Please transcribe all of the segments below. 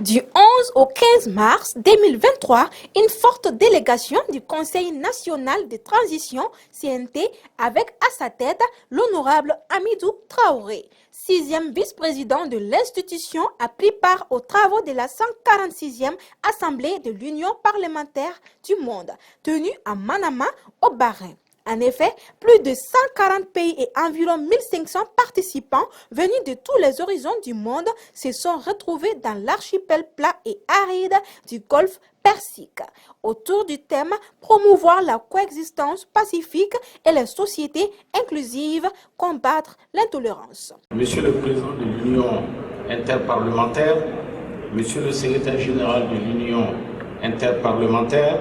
Du 11 au 15 mars 2023, une forte délégation du Conseil national de transition CNT avec à sa tête l'honorable Hamidou Traoré, 6e vice-président de l'institution, a pris part aux travaux de la 146e Assemblée de l'Union parlementaire du monde, tenue à Manama, au Bahreïn. En effet, plus de 140 pays et environ 1500 participants venus de tous les horizons du monde se sont retrouvés dans l'archipel plat et aride du Golfe Persique, autour du thème « Promouvoir la coexistence pacifique et les sociétés inclusives, combattre l'intolérance ». Monsieur le Président de l'Union interparlementaire, Monsieur le Secrétaire général de l'Union interparlementaire,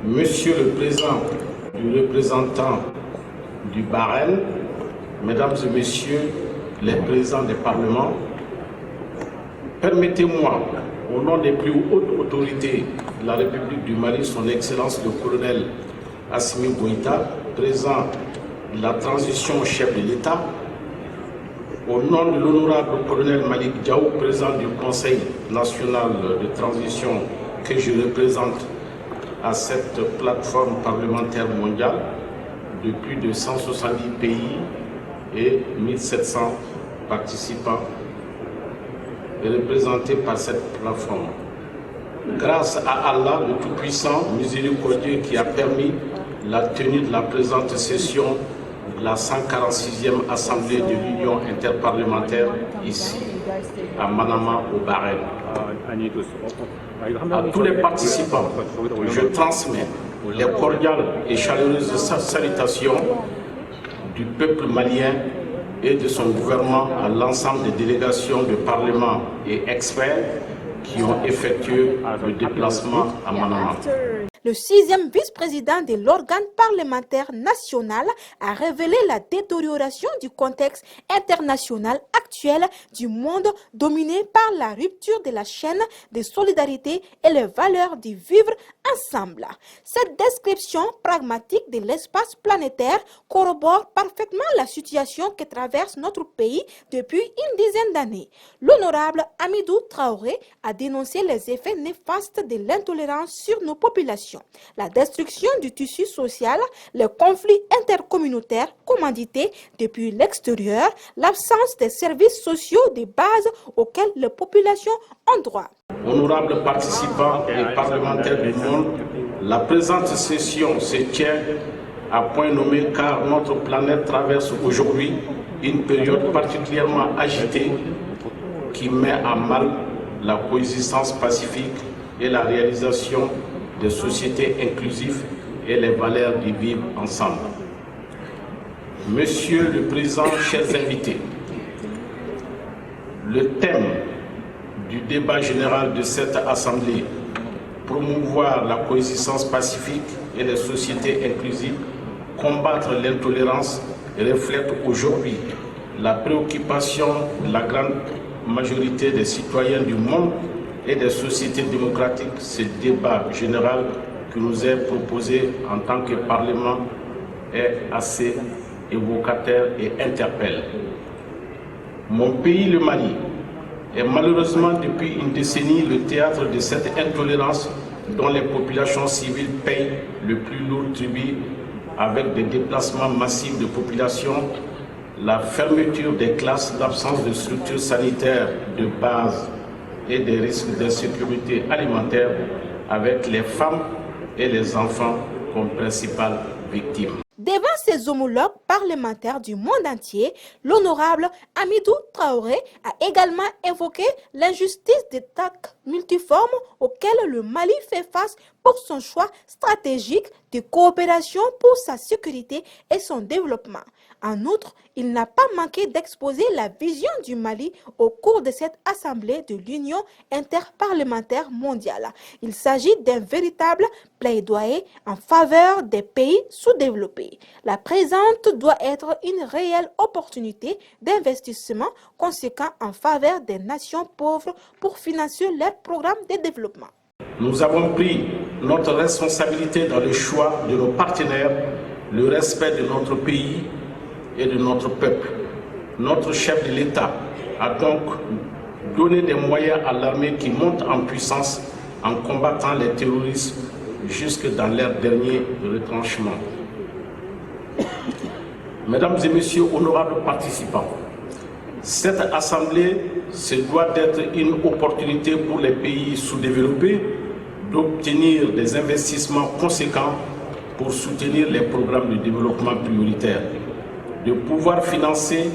Monsieur le Président du représentant du Bahreïn, Mesdames et Messieurs les présidents des parlements, permettez-moi, au nom des plus hautes autorités de la République du Mali, son Excellence le colonel Assimi Goïta, président de la transition chef de l'État, au nom de l'honorable colonel Malik Diaw, président du Conseil national de transition que je représente à cette plateforme parlementaire mondiale de plus de 170 pays et 1700 participants représentés par cette plateforme. Grâce à Allah, le Tout-Puissant, miséricordieux, qui a permis la tenue de la présente session de la 146e Assemblée de l'Union interparlementaire ici à Manama, au Bahreïn. À tous les participants, je transmets les cordiales et chaleureuses salutations du peuple malien et de son gouvernement à l'ensemble des délégations de parlement et experts qui ont effectué le déplacement à Manama. Le 6e vice-président de l'organe parlementaire national a révélé la détérioration du contexte international actuel du monde dominé par la rupture de la chaîne de solidarité et les valeurs du vivre ensemble. Cette description pragmatique de l'espace planétaire corrobore parfaitement la situation que traverse notre pays depuis une dizaine d'années. L'honorable Hamidou Traoré a dénoncé les effets néfastes de l'intolérance sur nos populations, la destruction du tissu social, les conflits intercommunautaires commandités depuis l'extérieur, l'absence des services sociaux de base auxquels les populations ont droit. Honorables participants et parlementaires du monde, la présente session se tient à point nommé car notre planète traverse aujourd'hui une période particulièrement agitée qui met à mal la coexistence pacifique et la réalisation des sociétés inclusives et les valeurs du vivre ensemble. Monsieur le Président, chers invités, le thème du débat général de cette Assemblée, promouvoir la coexistence pacifique et les sociétés inclusives, combattre l'intolérance, reflète aujourd'hui la préoccupation de la grande majorité des citoyens du monde et des sociétés démocratiques. Ce débat général qui nous est proposé en tant que Parlement est assez évocateur et interpelle. Mon pays, le Mali, est malheureusement depuis une décennie le théâtre de cette intolérance dont les populations civiles payent le plus lourd tribut avec des déplacements massifs de population, la fermeture des classes, l'absence de structures sanitaires de base et des risques d'insécurité alimentaire avec les femmes et les enfants comme principales victimes. Devant ses homologues parlementaires du monde entier, l'honorable Hamidou Traoré a également évoqué l'injustice des attaques multiformes auxquelles le Mali fait face pour son choix stratégique de coopération pour sa sécurité et son développement. En outre, il n'a pas manqué d'exposer la vision du Mali au cours de cette Assemblée de l'Union interparlementaire mondiale. Il s'agit d'un véritable plaidoyer en faveur des pays sous-développés. La présente doit être une réelle opportunité d'investissement conséquent en faveur des nations pauvres pour financer leurs programmes de développement. Nous avons pris notre responsabilité dans le choix de nos partenaires, le respect de notre pays et de notre peuple. Notre chef de l'État a donc donner des moyens à l'armée qui monte en puissance en combattant les terroristes jusque dans leur dernier retranchement. Mesdames et messieurs, honorables participants, cette assemblée se doit d'être une opportunité pour les pays sous-développés d'obtenir des investissements conséquents pour soutenir les programmes de développement prioritaires, de pouvoir financer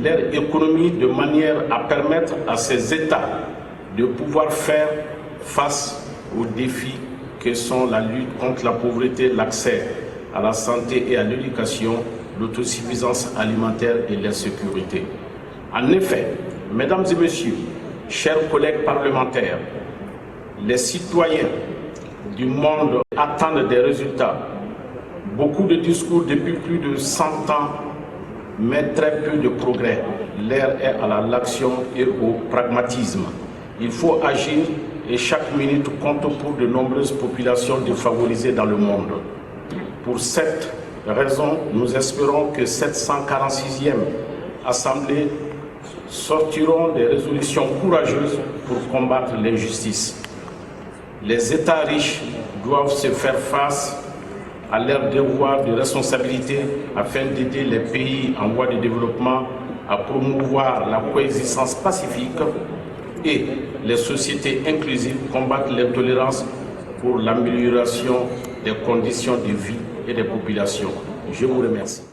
leur économie de manière à permettre à ces États de pouvoir faire face aux défis que sont la lutte contre la pauvreté, l'accès à la santé et à l'éducation, l'autosuffisance alimentaire et la sécurité. En effet, mesdames et messieurs, chers collègues parlementaires, les citoyens du monde attendent des résultats. Beaucoup de discours depuis plus de 100 ans, mais très peu de progrès. L'heure est à l'action et au pragmatisme. Il faut agir et chaque minute compte pour de nombreuses populations défavorisées dans le monde. Pour cette raison, nous espérons que cette 146e Assemblée sortiront des résolutions courageuses pour combattre l'injustice. Les États riches doivent se faire face à leur devoir de responsabilité afin d'aider les pays en voie de développement à promouvoir la coexistence pacifique et les sociétés inclusives combattre l'intolérance pour l'amélioration des conditions de vie et des populations. Je vous remercie.